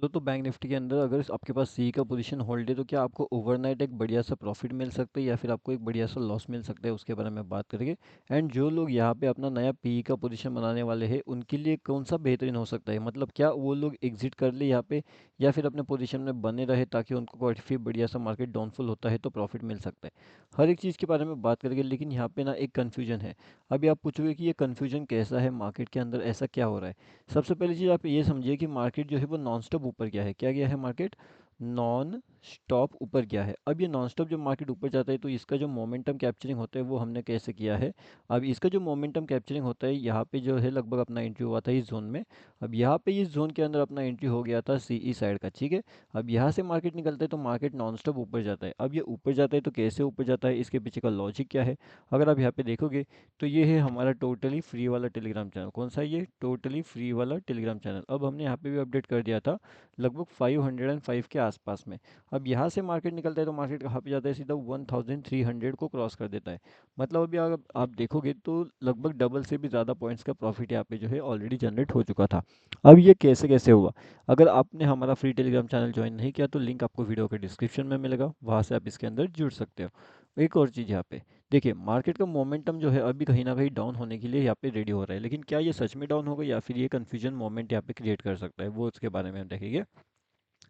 चलो तो bank Nifty के अंदर अगर आपके पास सी का पोजीशन होल्ड है तो क्या आपको ओवरनाइट एक बढ़िया सा प्रॉफिट मिल सकता है या फिर आपको एक बढ़िया सा लॉस मिल सकता है, उसके बारे में बात करेंगे। एंड जो लोग यहाँ पे अपना नया पी का पोजीशन बनाने वाले हैं उनके लिए कौन सा बेहतरीन हो सकता है, मतलब क्या वो लोग एग्जिट कर ले यहाँ पे या फिर अपने पोजीशन में बने रहे ताकि उनको कोई फिर बढ़िया सा मार्केट डाउनफॉल होता है तो प्रॉफिट मिल सकता है। हर एक चीज़ के बारे में बात करेंगे, लेकिन यहाँ पे ना एक कन्फ्यूजन है। अभी आप पूछोगे कि ये कन्फ्यूजन कैसा है, मार्केट के अंदर ऐसा क्या हो रहा है। सबसे पहली चीज़ आप ये समझिए कि मार्केट जो है वो नॉन स्टॉप ऊपर गया है। क्या गया है मार्केट? नॉन स्टॉप ऊपर गया है। अब ये नॉन स्टॉप जब मार्केट ऊपर जाता है तो इसका जो मोमेंटम कैप्चरिंग होता है वो हमने कैसे किया है। अब इसका जो मोमेंटम कैप्चरिंग होता है यहाँ पे जो है लगभग अपना एंट्री हुआ था इस जोन में। अब यहाँ पे इस जोन के अंदर अपना एंट्री हो गया था सीई साइड का, ठीक है। अब यहाँ से मार्केट निकलता है तो मार्केट नॉन स्टॉप ऊपर जाता है। अब ये ऊपर जाता है तो कैसे ऊपर जाता है, इसके पीछे का लॉजिक क्या है। अगर आप यहाँ पे देखोगे तो ये है हमारा टोटली फ्री वाला टेलीग्राम चैनल। कौन सा है ये? टोटली फ्री वाला टेलीग्राम चैनल। अब हमने यहाँ पे भी अपडेट कर दिया था लगभग 505 के आसपास में। अब यहाँ से मार्केट निकलता है तो मार्केट कहाँ पे जाता है? सीधा 1300 को क्रॉस कर देता है। मतलब अभी अगर आप देखोगे तो लगभग डबल से भी ज़्यादा पॉइंट्स का प्रॉफिट यहाँ पे जो है ऑलरेडी जनरेट हो चुका था। अब ये कैसे कैसे हुआ? अगर आपने हमारा फ्री टेलीग्राम चैनल ज्वाइन नहीं किया तो लिंक आपको वीडियो के डिस्क्रिप्शन में मिलेगा, वहाँ से आप इसके अंदर जुड़ सकते हो। एक और चीज़ यहाँ पे देखिए, मार्केट का मोमेंटम जो है अभी कहीं ना कहीं डाउन होने के लिए यहाँ पे रेडी हो रहा है, लेकिन क्या ये सच में डाउन होगा या फिर ये कंफ्यूजन मोमेंट यहाँ पे क्रिएट कर सकता है, वो उसके बारे में हम देखेंगे।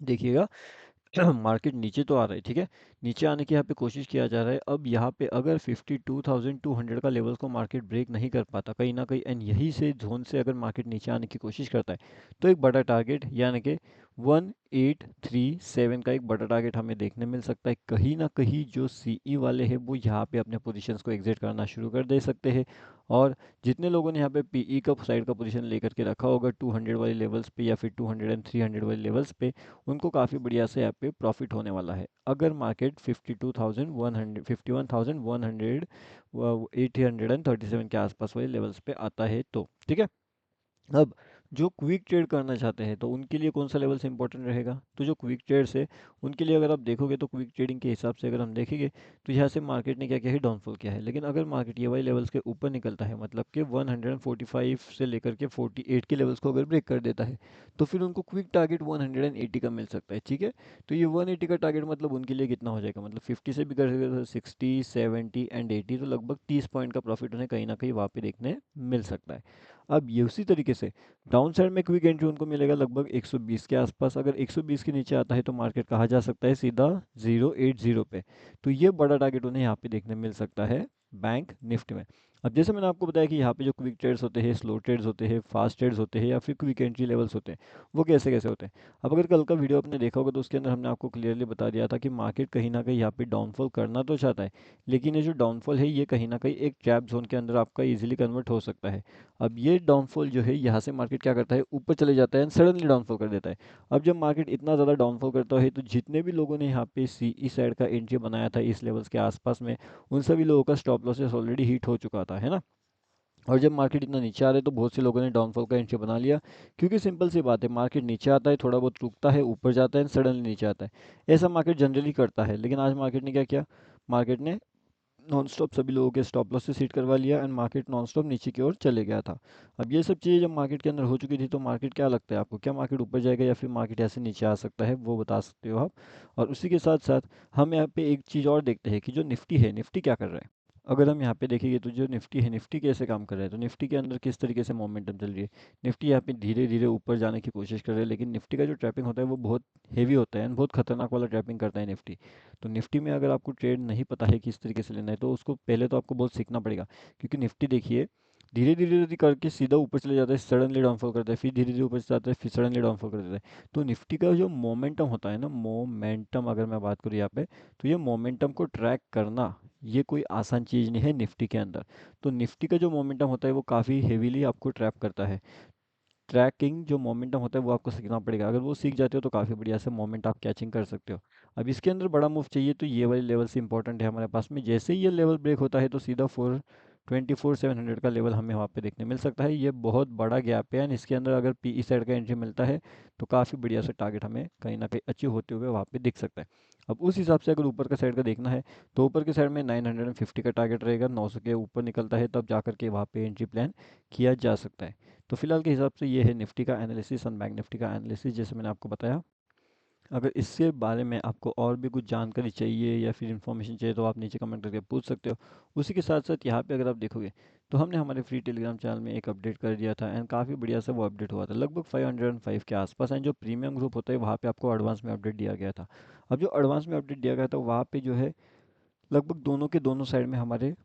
देखिएगा, मार्केट नीचे तो आ रहा है, ठीक है। नीचे आने की यहाँ पे कोशिश किया जा रहा है। अब यहाँ पे अगर 52,200 का लेवल को मार्केट ब्रेक नहीं कर पाता कहीं ना कहीं, एंड यही से जोन से अगर मार्केट नीचे आने की कोशिश करता है तो एक बड़ा टारगेट यानी कि 1837 का एक बड़ा टारगेट हमें देखने मिल सकता है। कहीं ना कहीं जो सीई वाले हैं वो यहाँ पे अपने पोजीशंस को एग्जिट करना शुरू कर दे सकते हैं। और जितने लोगों ने यहाँ पे पीई का साइड का पोजीशन लेकर के रखा होगा 200 वाले लेवल्स पे या फिर 200 एंड 300 वाले लेवल्स पे, उनको काफ़ी बढ़िया से यहाँ पे प्रॉफिट होने वाला है। अगर मार्केट 52,100 51,100 837 के आसपास वाले लेवल्स पे आता है तो, ठीक है। अब जो क्विक ट्रेड करना चाहते हैं तो उनके लिए कौन सा लेवल से इंपॉर्टेंट रहेगा? तो जो क्विक ट्रेड्स है उनके लिए अगर आप देखोगे तो क्विक ट्रेडिंग के हिसाब से अगर हम देखेंगे तो यहाँ से मार्केट ने क्या किया है? डाउनफॉल किया है। लेकिन अगर मार्केट ये वाले लेवल्स के ऊपर निकलता है, मतलब कि 145 से लेकर के 48 के लेवल्स को अगर ब्रेक कर देता है तो फिर उनको क्विक टारगेट 180 का मिल सकता है, ठीक है। तो ये 180 का टारगेट मतलब उनके लिए कितना हो जाएगा? मतलब 50 से भी कर 60 70 एंड 80, तो लगभग 30 पॉइंट का प्रॉफिट उन्हें कहीं ना कहीं वहाँ पे देखने मिल सकता है। अब ये उसी तरीके से डाउन साइड में क्विक एंट्री उनको मिलेगा लगभग 120 के आसपास। अगर 120 के नीचे आता है तो मार्केट कहा जा सकता है सीधा 080 पे। तो ये बड़ा टारगेट उन्हें यहाँ पे देखने मिल सकता है बैंक निफ्टी में। अब जैसे मैंने आपको बताया कि यहाँ पे जो क्विक ट्रेड्स होते हैं, स्लो ट्रेड्स होते हैं, फास्ट ट्रेड्स होते हैं या फिर क्विक एंट्री लेवल्स होते हैं, वो कैसे कैसे होते हैं। अब अगर कल का वीडियो आपने देखा होगा तो उसके अंदर हमने आपको क्लियरली बता दिया था कि मार्केट कहीं ना कहीं यहाँ पे डाउनफॉल करना तो चाहता है, लेकिन ये जो डाउनफॉल है ये कहीं ना कहीं एक ट्रैप जोन के अंदर आपका इजीली कन्वर्ट हो सकता है। अब ये डाउनफॉल जो है यहाँ से मार्केट क्या करता है? ऊपर चले जाता है एंड सडनली डाउनफॉल कर देता है। अब जब मार्केट इतना ज़्यादा डाउनफॉल करता है तो जितने भी लोगों ने यहाँ पे सीई साइड का एंट्री बनाया था इस लेवल्स के आसपास में, उन सभी लोगों का स्टॉप लॉसेस ऑलरेडी हिट हो चुका था, है ना। और जब मार्केट इतना नीचे आ रहा है तो बहुत से लोगों ने डाउनफॉल का एंट्री बना लिया, क्योंकि सिंपल सी बात है, मार्केट नीचे आता है, थोड़ा बहुत रुकता है, ऊपर जाता है, सडनली नीचे आता है। ऐसा मार्केट जनरली करता है, लेकिन आज मार्केट ने क्या किया? मार्केट ने नॉन स्टॉप सभी लोगों के स्टॉप लॉस से सीट करवा लिया एंड मार्केट नॉन स्टॉप नीचे की ओर चले गया था। अब ये सब चीज़ें जब मार्केट के अंदर हो चुकी थी तो मार्केट, क्या लगता है आपको, क्या मार्केट ऊपर जाएगा या फिर मार्केट ऐसे नीचे आ सकता है, वो बता सकते हो आप। और उसी के साथ साथ हम यहाँ पे एक चीज़ और देखते हैं कि जो निफ्टी है, निफ्टी क्या कर रहा है। अगर हम यहाँ पे देखेंगे तो जो निफ्टी है, निफ्टी कैसे काम कर रहा है, तो निफ्टी के अंदर किस तरीके से मोमेंटम चल रही है। निफ्टी यहाँ पे धीरे धीरे ऊपर जाने की कोशिश कर रहा है, लेकिन निफ्टी का जो ट्रैपिंग होता है वो बहुत हेवी होता है एंड बहुत खतरनाक वाला ट्रैपिंग करता है निफ्टी। तो निफ्टी में अगर आपको ट्रेड नहीं पता है किस तरीके से लेना है तो उसको पहले तो आपको बहुत सीखना पड़ेगा, क्योंकि निफ्टी देखिए धीरे धीरे धीरे करके सीधा ऊपर चले जाता है, सडनली डाउनफॉल करता है, फिर धीरे धीरे ऊपर चले जाता है, फिर सडनली डाउनफॉल कर देता है। तो निफ्टी का जो मोमेंटम होता है ना, मोमेंटम अगर मैं बात करूँ यहाँ पे, तो ये मोमेंटम को ट्रैक करना ये कोई आसान चीज़ नहीं है निफ्टी के अंदर। तो निफ्टी का जो मोमेंटम होता है वो काफ़ी हेवीली आपको ट्रैप करता है। ट्रैकिंग जो मोमेंटम होता है वो आपको सीखना पड़ेगा, अगर वो सीख जाते हो तो काफ़ी बढ़िया से मोमेंट आप कैचिंग कर सकते हो। अब इसके अंदर बड़ा मूव चाहिए तो ये वाले लेवल से इंपॉर्टेंट है हमारे पास में। जैसे ही ये लेवल ब्रेक होता है तो सीधा 24,700 का लेवल हमें वहाँ पे देखने मिल सकता है। ये बहुत बड़ा गैप है एंड इसके अंदर अगर पीई साइड का एंट्री मिलता है तो काफ़ी बढ़िया सा टारगेट हमें कहीं ना कहीं अचीव होते हुए वहाँ पे दिख सकता है। अब उस हिसाब से अगर ऊपर का साइड का देखना है तो ऊपर के साइड में 950 का टारगेट रहेगा। 900 के ऊपर निकलता है तब जा करके वहाँ पे एंट्री प्लान किया जा सकता है। तो फिलहाल के हिसाब से ये है निफ्टी का एनालिसिस और बैंक निफ्टी का एनालिसिस जैसे मैंने आपको बताया। अगर इसके बारे में आपको और भी कुछ जानकारी चाहिए या फिर इन्फॉर्मेशन चाहिए तो आप नीचे कमेंट करके पूछ सकते हो। उसी के साथ साथ यहाँ पे अगर आप देखोगे तो हमने हमारे फ्री टेलीग्राम चैनल में एक अपडेट कर दिया था एंड काफ़ी बढ़िया से वो अपडेट हुआ था, लगभग 505 के आसपास। एंड जो प्रीमियम ग्रुप होता है वहाँ पे आपको एडवांस में अपडेट दिया गया था। अब जो एडवांस में अपडेट दिया गया था वहाँ पे जो है लगभग दोनों के दोनों साइड में हमारे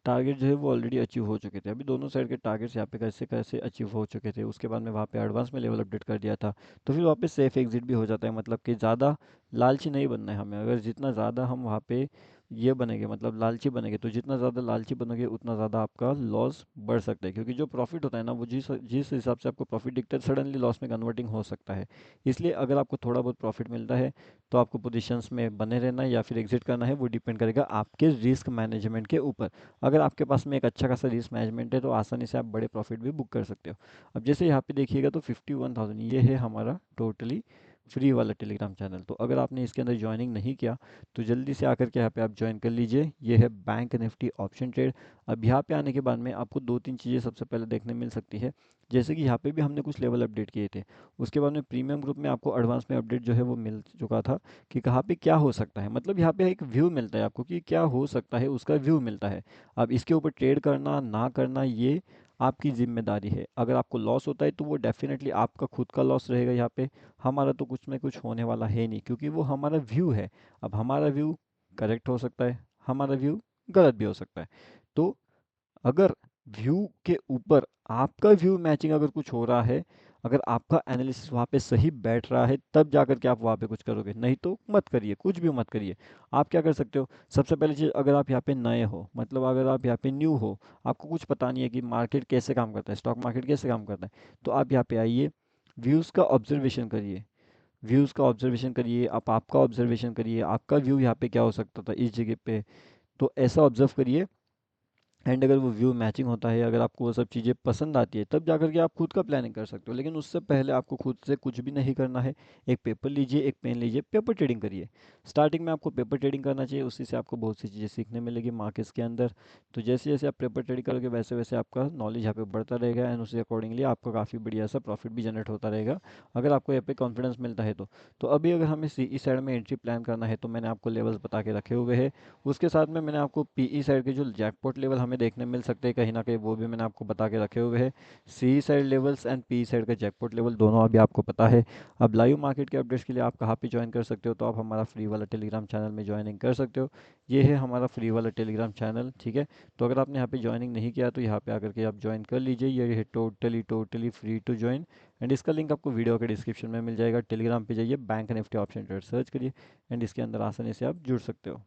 टारगेट जो है वो ऑलरेडी अचीव हो चुके थे। अभी दोनों साइड के टारगेट्स यहाँ पे कैसे कैसे अचीव हो चुके थे, उसके बाद में वहाँ पे एडवांस में लेवल अपडेट कर दिया था। तो फिर वहाँ पे सेफ एग्जिट भी हो जाता है, मतलब कि ज़्यादा लालची नहीं बनना है हमें। अगर जितना ज़्यादा हम वहाँ पे ये बनेंगे मतलब लालची बनेंगे तो जितना ज़्यादा लालची बनोगे उतना ज़्यादा आपका लॉस बढ़ सकता है, क्योंकि जो प्रॉफिट होता है ना वो जिस जिस हिसाब से आपको प्रॉफिट दिखता है सडनली लॉस में कन्वर्टिंग हो सकता है। इसलिए अगर आपको थोड़ा बहुत प्रॉफिट मिलता है तो आपको पोजीशंस में बने रहना है या फिर एग्जिट करना है, वो डिपेंड करेगा आपके रिस्क मैनेजमेंट के ऊपर। अगर आपके पास में एक अच्छा खासा रिस्क मैनेजमेंट है तो आसानी से आप बड़े प्रॉफिट भी बुक कर सकते हो। अब जैसे यहाँ पे देखिएगा तो 51,000 ये है हमारा टोटली फ्री वाला टेलीग्राम चैनल। तो अगर आपने इसके अंदर ज्वाइनिंग नहीं किया तो जल्दी से आकर के यहाँ पे आप ज्वाइन कर लीजिए। ये है बैंक निफ्टी ऑप्शन ट्रेड। अब यहाँ पे आने के बाद में आपको दो तीन चीज़ें सबसे पहले देखने मिल सकती है। जैसे कि यहाँ पे भी हमने कुछ लेवल अपडेट किए थे, उसके बाद में प्रीमियम ग्रुप में आपको एडवांस में अपडेट जो है वो मिल चुका था कि कहाँ पे क्या हो सकता है। मतलब यहाँ पे एक व्यू मिलता है आपको कि क्या हो सकता है, उसका व्यू मिलता है। अब इसके ऊपर ट्रेड करना ना करना ये आपकी जिम्मेदारी है। अगर आपको लॉस होता है तो वो डेफिनेटली आपका खुद का लॉस रहेगा यहाँ पे। हमारा तो कुछ में कुछ होने वाला है नहीं, क्योंकि वो हमारा व्यू है। अब हमारा व्यू करेक्ट हो सकता है, हमारा व्यू गलत भी हो सकता है। तो अगर व्यू के ऊपर आपका व्यू मैचिंग अगर कुछ हो रहा है, अगर आपका एनालिसिस वहाँ पे सही बैठ रहा है तब जा कर के आप वहाँ पे कुछ करोगे, नहीं तो मत करिए, कुछ भी मत करिए। आप क्या कर सकते हो, सबसे पहली चीज़ अगर आप यहाँ पे नए हो, मतलब अगर आप यहाँ पे न्यू हो, आपको कुछ पता नहीं है कि मार्केट कैसे काम करता है, स्टॉक मार्केट कैसे काम करता है, तो आप यहाँ पे आइए, व्यूज़ का ऑब्जर्वेशन करिए। व्यूज़ का ऑब्जर्वेशन करिए, आप आपका ऑब्जर्वेशन करिए, आपका व्यू यहाँ पे क्या हो सकता था इस जगह पे। तो ऐसा ऑब्जर्व करिए एंड अगर वो व्यू मैचिंग होता है, अगर आपको वो सब चीज़ें पसंद आती है तब जा कर के आप खुद का प्लानिंग कर सकते हो। लेकिन उससे पहले आपको खुद से कुछ भी नहीं करना है। एक पेपर लीजिए, एक पेन लीजिए, पेपर ट्रेडिंग करिए। स्टार्टिंग में आपको पेपर ट्रेडिंग करना चाहिए, उसी से आपको बहुत सी चीज़ें सीखने मिलेगी मार्केट्स के अंदर। तो जैसे जैसे आप पेपर ट्रेडिंग करोगे वैसे वैसे आपका नॉलेज यहाँ पे बढ़ता रहेगा एंड उसी अकॉर्डिंगली आपका काफ़ी बढ़िया सा प्रॉफिट भी जनरेट होता रहेगा, अगर आपको यहाँ पे कॉन्फिडेंस मिलता है तो अभी अगर हमें सीई साइड में एंट्री प्लान करना है तो मैंने आपको लेवल्स बता के रखे हुए हैं। उसके साथ में मैंने आपको पीई साइड के जो जैकपॉट लेवल हमें देखने मिल सकते हैं कहीं ना कहीं, वो भी मैंने आपको बता के रखे हुए हैं। C side levels and PE side का जैकपॉट लेवल दोनों अभी आपको पता है। अब लाइव मार्केट के अपडेट्स के लिए आप कहाँ पे ज्वाइन कर सकते हो, तो आप हमारा फ्री वाला टेलीग्राम चैनल में ज्वाइनिंग कर सकते हो। ये है हमारा फ्री वाला टेलीग्राम चैनल, ठीक है। तो अगर आपने यहाँ पे ज्वाइनिंग नहीं किया तो यहाँ पे आकर के आप ज्वाइन कर लीजिए। ये है totally totally free to join and इसका लिंक आपको वीडियो के डिस्क्रिप्शन में मिल जाएगा। टेलीग्राम पे जाइए, bank nifty option trade search करिए एंड इसके अंदर आसानी से आप जुड़ सकते हो।